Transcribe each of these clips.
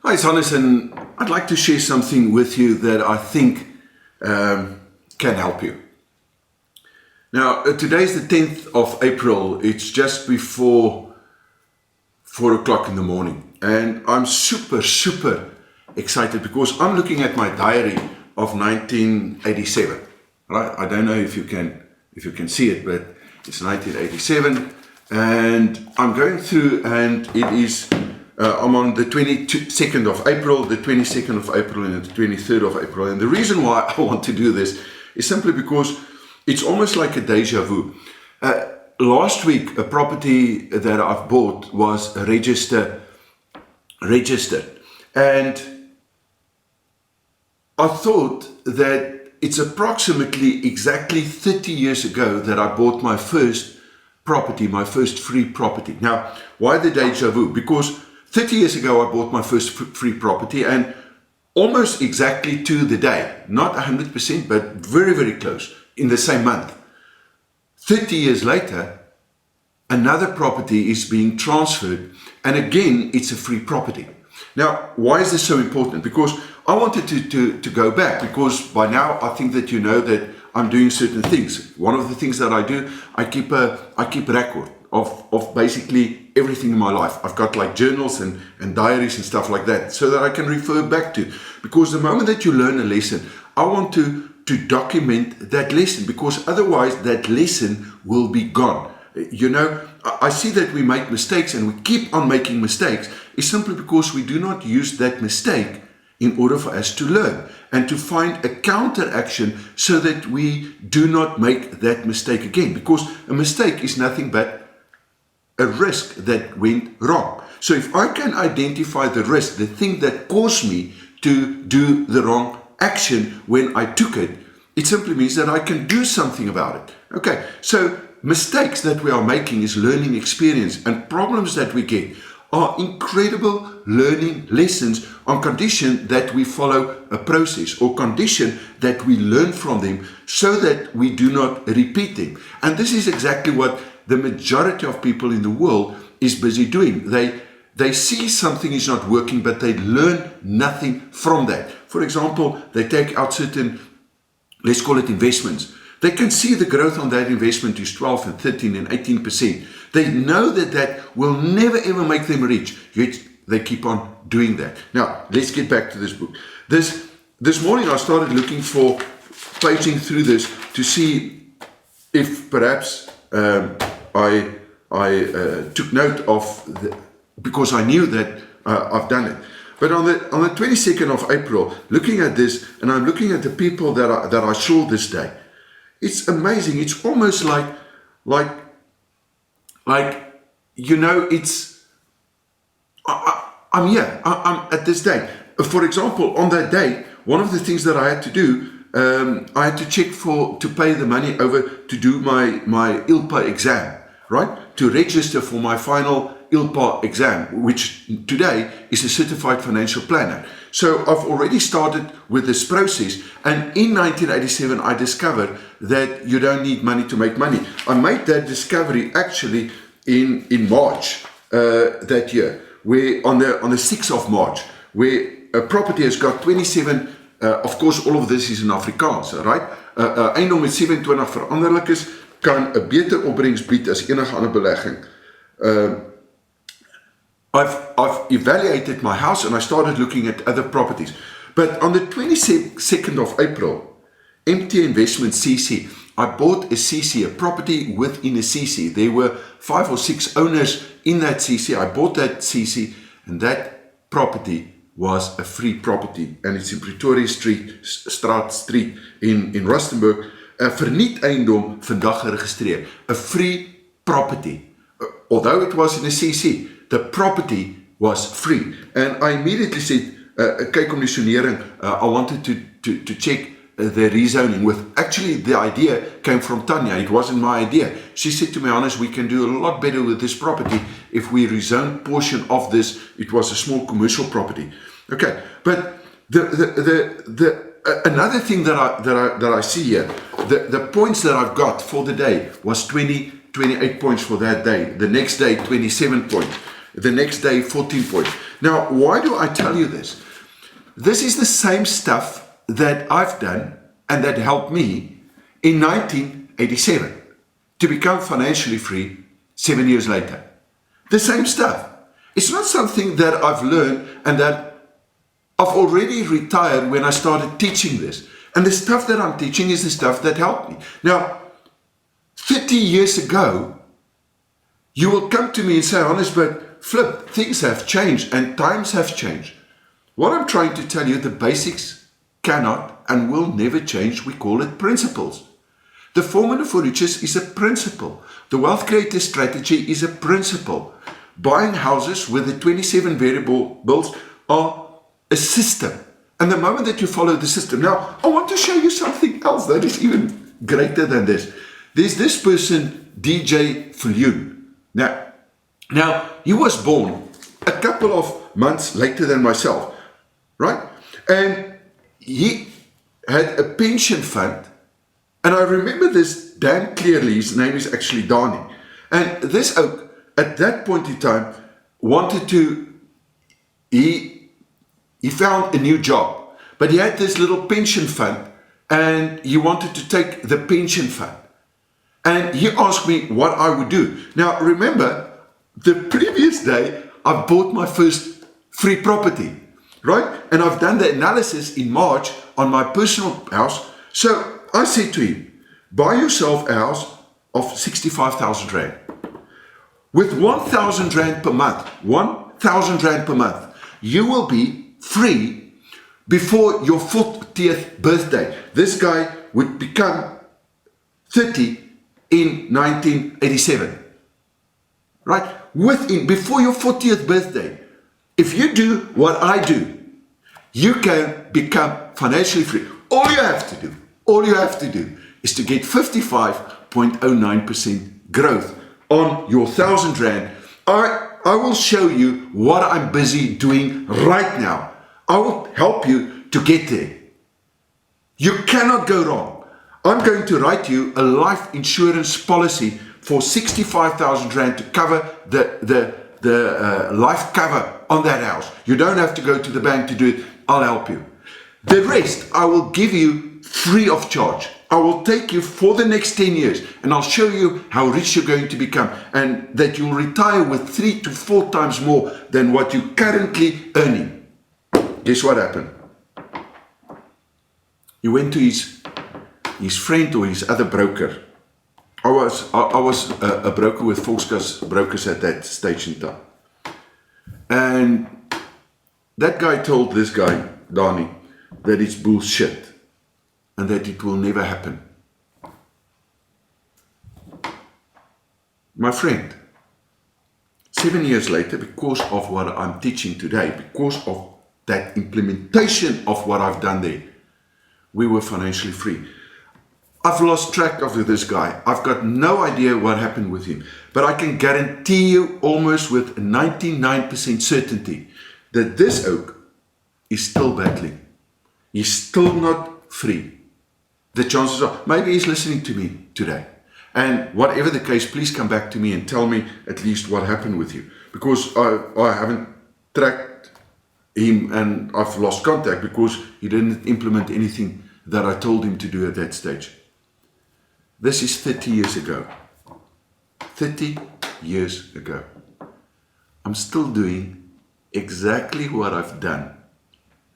Hi, it's Hannes, and I'd like to share something with you that I think can help you. Now, today's the 10th of April. It's just before 4 o'clock in the morning, and I'm super excited because I'm looking at my diary of 1987. Right? I don't know if you can see it, but it's 1987, and I'm going through, and it is. I'm on the 22nd of April, the 22nd of April, and the 23rd of April. And the reason why I want to do this is simply because it's almost like a deja vu. Last week, a property that I've bought was registered. And I thought that it's approximately exactly 30 years ago that I bought my first property, my first free property. Now, why the deja vu? Because 30 years ago, I bought my first free property, and almost exactly to the day, not 100%, but very close, in the same month. 30 years later, another property is being transferred, and again, it's a free property. Now, why is this so important? Because I wanted to go back, because by now, I think that you know that I'm doing certain things. One of the things that I do, I keep record of basically everything in my life. I've got like journals and diaries and stuff like that, so that I can refer back to. Because the moment that you learn a lesson, I want to document that lesson, because otherwise that lesson will be gone. You know, I see that we make mistakes, and we keep on making mistakes. It's simply because we do not use that mistake in order for us to learn and to find a counter action so that we do not make that mistake again. Because a mistake is nothing but a risk that went wrong. So if I can identify the risk, the thing that caused me to do the wrong action when I took it, it simply means that I can do something about it. Okay, so mistakes that we are making is learning experience, and problems that we get are incredible learning lessons on condition that we follow a process, or condition that we learn from them so that we do not repeat them. And this is exactly what the majority of people in the world is busy doing. They see something is not working, but they learn nothing from that. For example, they take out certain, let's call it investments. They can see the growth on that investment is 12 and 13 and 18%. They know that that will never ever make them rich, yet they keep on doing that. Now, let's get back to this book. This morning I started looking for, paging through this to see if perhaps I took note of, because I knew that I've done it. But on the 22nd of April, looking at this, and I'm looking at the people that I saw this day, it's amazing. It's almost like you know, it's I'm here. I'm at this day. For example, on that day, one of the things that I had to do, I had to check to pay the money over to do my ILPA exam, right? To register for my final ILPA exam, which today is a certified financial planner. So I've already started with this process, and in 1987 I discovered that you don't need money to make money. I made that discovery actually in March that year, where on the 6th of March, where a property has got 27. Of course, all of this is in Afrikaans, right? Eiendom met 27 veranderlikes kan 'n beter opbrengs bied as enige ander belegging. I've evaluated my house, and I started looking at other properties. But on the 22nd of April, MT Investment CC, I bought a CC, a property within a CC. There were 5 or 6 owners in that CC. I bought that CC, and that property was a free property, and it's in Pretoria Street in Rustenburg. Verniet eiendom vandag geregistreer. A free property. Although it was in a CC, the property was free. And I immediately said, kyk om die sonering, I wanted to check the rezoning with. Actually, the idea came from Tanya. It wasn't my idea. She said to me, honest, we can do a lot better with this property if we rezone portion of this. It was a small commercial property. Okay, but another thing that I see here, the points that I've got for the day was 28 points for that day. The next day, 27 points. The next day, 14 points. Now, why do I tell you this? This is the same stuff that I've done and that helped me in 1987 to become financially free 7 years later. The same stuff. It's not something that I've learned and that I've already retired when I started teaching this. And the stuff that I'm teaching is the stuff that helped me. Now, 30 years ago, you will come to me and say, honest, but Flip, things have changed and times have changed. What I'm trying to tell you, the basics cannot and will never change. We call it principles. The formula for riches is a principle. The wealth creator strategy is a principle. Buying houses with the 27 variables are a system. And the moment that you follow the system, now I want to show you something else that is even greater than this. There's this person, DJ Viljoen. Now, he was born a couple of months later than myself, right? And he had a pension fund. And I remember this damn clearly. His name is actually Dani. And this oak, at that point in time, wanted to, he found a new job. But he had this little pension fund and he wanted to take the pension fund. And he asked me what I would do. Now, remember, the previous day, I bought my first free property, right? And I've done the analysis in March on my personal house. So I said to him, buy yourself a house of 65,000 Rand. With 1,000 Rand per month, 1,000 Rand per month, you will be free before your 40th birthday. This guy would become 30 in 1987, right? Before your 40th birthday, if you do what I do, you can become financially free. All you have to do is to get 55.09% growth on your 1,000 Rand. I will show you what I'm busy doing right now. I will help you to get there. You cannot go wrong. I'm going to write you a life insurance policy for 65,000 Rand to cover the life cover on that house. You don't have to go to the bank to do it. I'll help you. The rest I will give you free of charge. I will take you for the next 10 years and I'll show you how rich you're going to become and that you'll retire with 3 to 4 times more than what you're currently earning. Guess what happened? He went to his friend or his other broker. I was a broker with Volkskas brokers at that stage in time. And that guy told this guy, Dani, that it's bullshit and that it will never happen. My friend, 7 years later, because of what I'm teaching today, because of that implementation of what I've done there, we were financially free. I've lost track of this guy. I've got no idea what happened with him. But I can guarantee you almost with 99% certainty that this oak is still battling. He's still not free. The chances are, maybe he's listening to me today. And whatever the case, please come back to me and tell me at least what happened with you. Because I haven't tracked him and I've lost contact because he didn't implement anything that I told him to do at that stage. This is 30 years ago. 30 years ago. I'm still doing exactly what I've done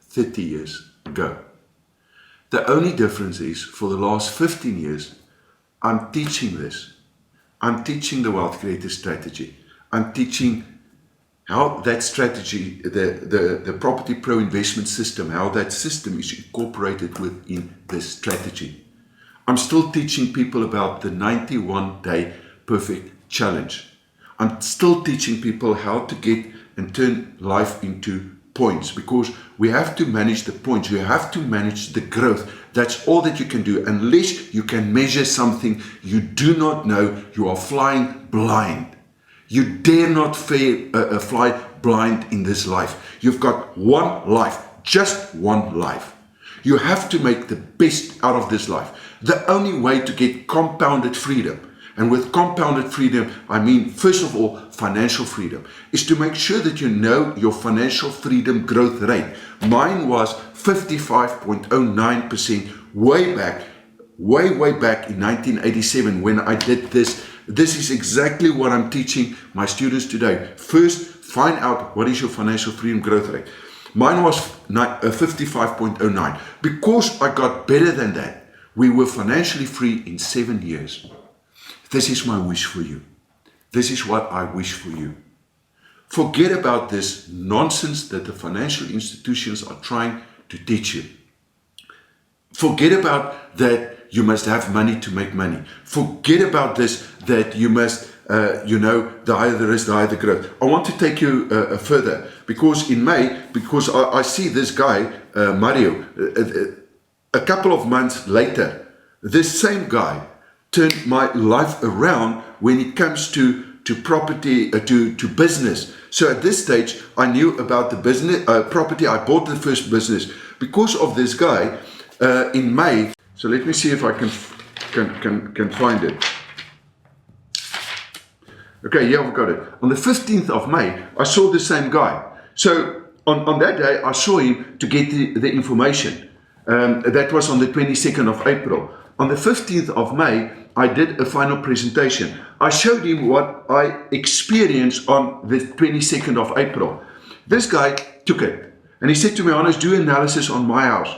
30 years ago. The only difference is for the last 15 years, I'm teaching this. I'm teaching the wealth creator strategy. I'm teaching how that strategy, the property pro investment system, how that system is incorporated within this strategy. I'm still teaching people about the 91-day perfect challenge. I'm still teaching people how to get and turn life into points, because we have to manage the points. You have to manage the growth. That's all that you can do. Unless you can measure something you do not know, you are flying blind. You dare not fly blind in this life. You've got one life, just one life. You have to make the best out of this life. The only way to get compounded freedom And with compounded freedom, I mean, first of all, financial freedom, is to make sure that you know your financial freedom growth rate. Mine was 55.09% way back in 1987 when I did this. This is exactly what I'm teaching my students today. First, find out what is your financial freedom growth rate. Mine was 55.09. Because I got better than that, we were financially free in 7 years. This is my wish for you. This is what I wish for you. Forget about this nonsense that the financial institutions are trying to teach you. Forget about that you must have money to make money. Forget about this that you must, the higher the risk, the higher the growth. I want to take you further because in May, because I see this guy, Mario, a couple of months later, this same guy turned my life around when it comes to property, to business. So at this stage, I knew about the business, property. I bought the first business because of this guy in May. So let me see if I can find it. Okay, yeah, I've got it. On the 15th of May, I saw the same guy. So on that day, I saw him to get the information. That was on the 22nd of April. On the 15th of May, I did a final presentation. I showed him what I experienced on the 22nd of April. This guy took it and he said to me, "Honest, do analysis on my house."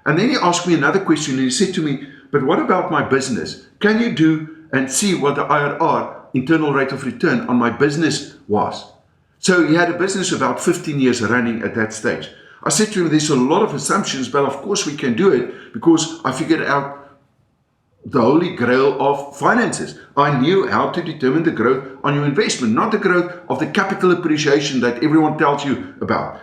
And then he asked me another question and he said to me, "But what about my business? Can you do and see what the IRR, internal rate of return, on my business was?" So he had a business about 15 years running at that stage. I said to him, "There's a lot of assumptions, but of course we can do it because I figured out the holy grail of finances. I knew how to determine the growth on your investment, not the growth of the capital appreciation that everyone tells you about.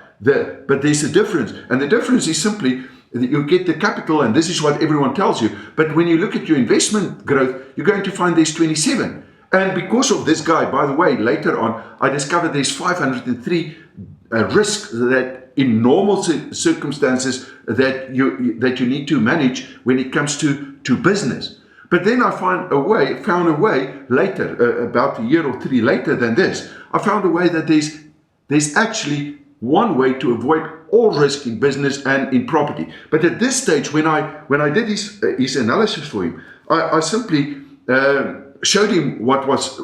But there's a difference, and the difference is simply that you get the capital, and this is what everyone tells you. But when you look at your investment growth, you're going to find there's 27. And because of this guy, by the way, later on, I discovered there's 503 risks that in normal circumstances that you need to manage when it comes to business. But then I found a way later, about a year or three later than this, I found a way that there's actually one way to avoid all risk in business and in property. But at this stage, when I did his analysis for him, I simply showed him what was,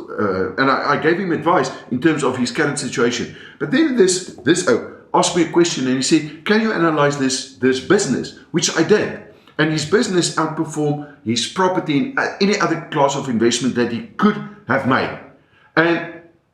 and I gave him advice in terms of his current situation. But then this asked me a question and he said, "Can you analyze this business?" Which I did. And his business outperformed his property in any other class of investment that he could have made. And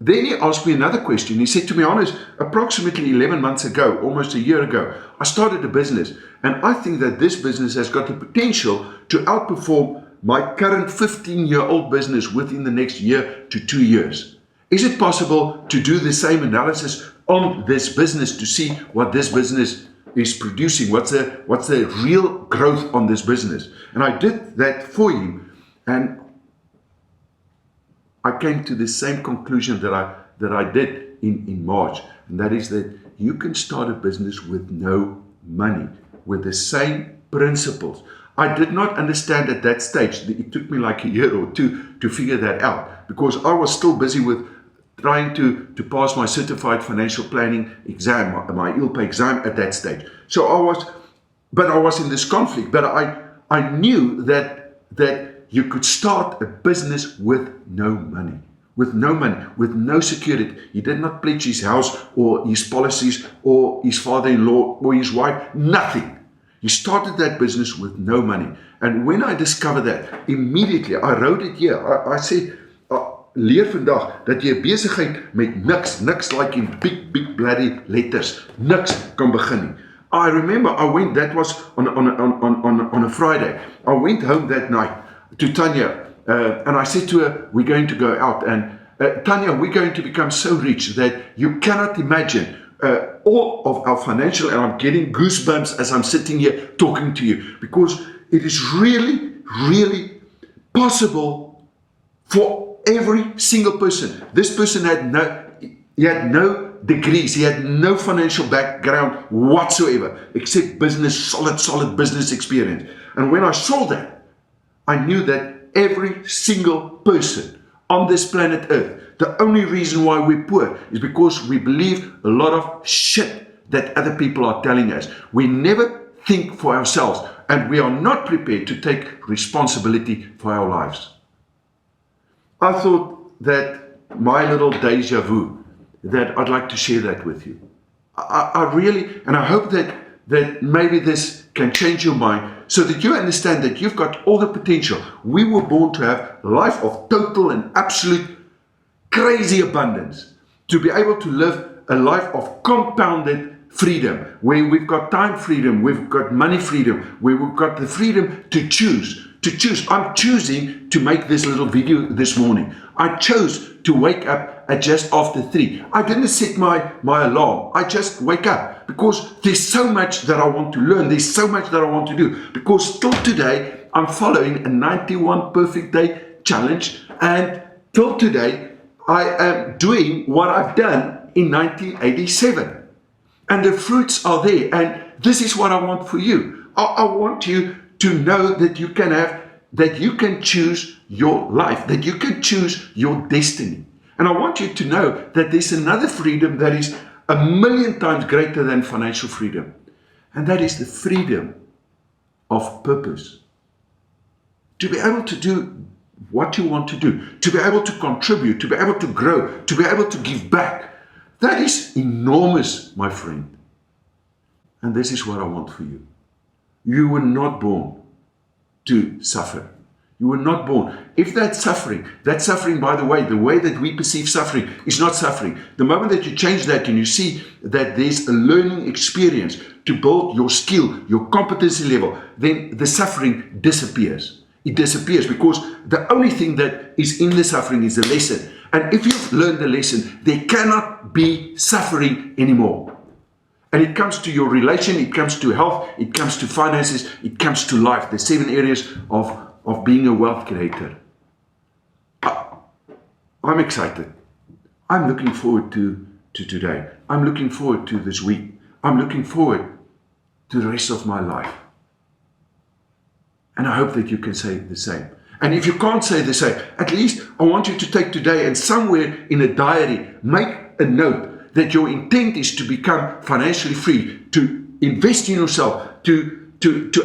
then he asked me another question. He said to me, "Honest, approximately 11 months ago, almost a year ago, I started a business. And I think that this business has got the potential to outperform my current 15-year-old business within the next year to 2 years. Is it possible to do the same analysis on this business to see what this business is producing? What's the real growth on this business?" And I did that for him. And I came to the same conclusion that I did in March, and that is that you can start a business with no money, with the same principles. I did not understand at that stage. It took me like a year or two to figure that out because I was still busy with trying to pass my certified financial planning exam, my ILPA exam at that stage. So I was in this conflict, but I knew that you could start a business with no money, with no security. He did not pledge his house or his policies or his father-in-law or his wife, nothing. He started that business with no money. And when I discovered that, immediately, I wrote it here. I said, leer vandag dat jy besigheid met niks like in big bloody letters, niks kan begin nie. I remember I went, that was on a Friday. I went home that night to Tanya and I said to her, "We're going to go out and Tanya, we're going to become so rich that you cannot imagine all of our financial," and I'm getting goosebumps as I'm sitting here talking to you, because it is really possible for every single person. This person had no degrees, he had no financial background whatsoever, except solid business experience. And when I saw that, I knew that every single person on this planet Earth, the only reason why we're poor is because we believe a lot of shit that other people are telling us. We never think for ourselves, and we are not prepared to take responsibility for our lives. I thought that my little deja vu, that I'd like to share that with you. I really, and I hope that maybe this can change your mind so that you understand that you've got all the potential. We were born to have a life of total and absolute crazy abundance, to be able to live a life of compounded freedom, where we've got time freedom, we've got money freedom, where we've got the freedom to choose. I'm choosing to make this little video this morning. I chose to wake up at just after 3. I didn't set my alarm. I just wake up because there's so much that I want to learn. There's so much that I want to do, because till today I'm following a 91 perfect day challenge, and till today I am doing what I've done in 1987. And the fruits are there. And this is what I want for you. I want you to know that you can choose your life, that you can choose your destiny. And I want you to know that there's another freedom that is 1,000,000 times greater than financial freedom. And that is the freedom of purpose. To be able to do what you want to do, to be able to contribute, to be able to grow, to be able to give back. That is enormous, my friend. And this is what I want for you. You were not born to suffer. You were not born. If that suffering, by the way that we perceive suffering is not suffering. The moment that you change that and you see that there's a learning experience to build your skill, your competency level, then the suffering disappears. It disappears, because the only thing that is in the suffering is the lesson. And if you've learned the lesson, there cannot be suffering anymore. And it comes to your relation, it comes to health, it comes to finances, it comes to life. The 7 areas of being a wealth creator. I'm excited. I'm looking forward to today. I'm looking forward to this week. I'm looking forward to the rest of my life. And I hope that you can say the same. And if you can't say the same, at least I want you to take today and somewhere in a diary, make a note that your intent is to become financially free, to invest in yourself, to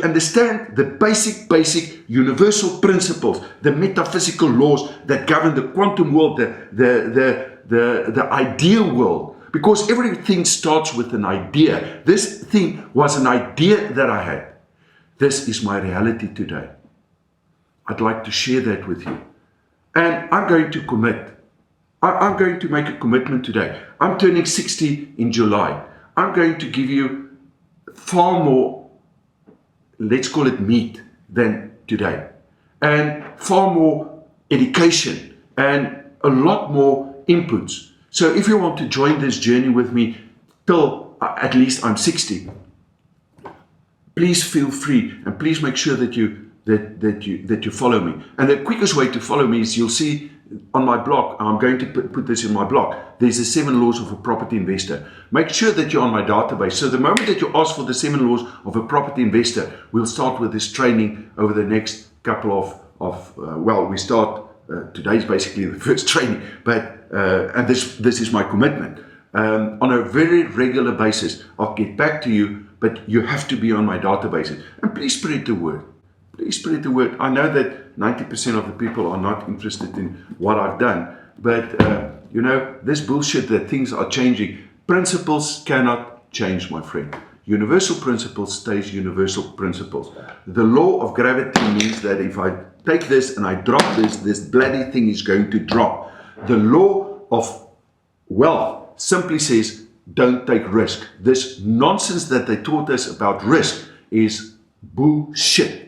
understand the basic universal principles, the metaphysical laws that govern the quantum world, the ideal world. Because everything starts with an idea. This thing was an idea that I had. This is my reality today. I'd like to share that with you. And I'm going to commit. I'm going to make a commitment today. I'm turning 60 in July. I'm going to give you far more, let's call it meat, than today. And far more education and a lot more inputs. So if you want to join this journey with me till at least I'm 60, please feel free, and please make sure that you follow me. And the quickest way to follow me is, you'll see on my blog, I'm going to put this in my blog, there's the 7 laws of a property investor. Make sure that you're on my database. So the moment that you ask for the 7 laws of a property investor, we'll start with this training over the next couple of we start, today's basically the first training, but and this is my commitment. On a very regular basis, I'll get back to you, but you have to be on my databases. And please spread the word. Please spread the word. I know that 90% of the people are not interested in what I've done, but this bullshit that things are changing, principles cannot change, my friend. Universal principles stays universal principles. The law of gravity means that if I take this and I drop this bloody thing is going to drop. The law of wealth simply says, don't take risk. This nonsense that they taught us about risk is bullshit.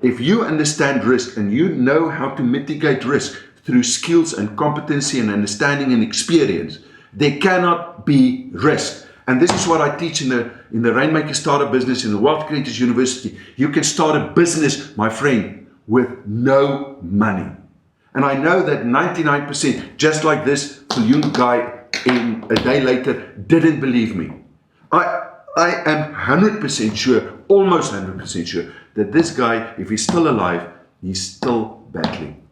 If you understand risk and you know how to mitigate risk through skills and competency and understanding and experience, there cannot be risk. And this is what I teach in the Rainmaker Startup Business in the Wealth Creators University. You can start a business, my friend, with no money. And I know that 99%, just like this balloon guy in a day later, didn't believe me. I am 100% sure, almost 100% sure, that this guy, if he's still alive, He's still battling.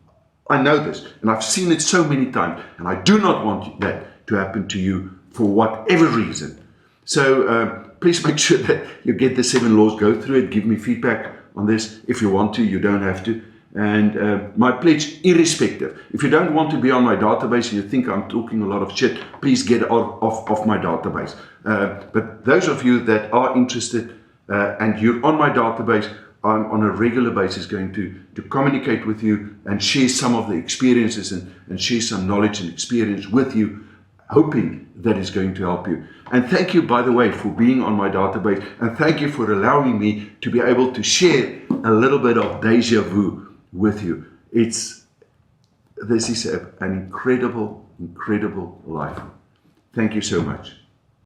I know this, and I've seen it so many times, and I do not want that to happen to you for whatever reason. So please make sure that you get the 7 laws, go through it, give me feedback on this. If you want to, you don't have to. And my pledge, irrespective, if you don't want to be on my database and you think I'm talking a lot of shit, please get off my database. But those of you that are interested and you're on my database, I'm on a regular basis going to communicate with you and share some of the experiences and share some knowledge and experience with you, hoping that is going to help you. And thank you, by the way, for being on my database, and thank you for allowing me to be able to share a little bit of deja vu with you. This is an incredible life. Thank you so much.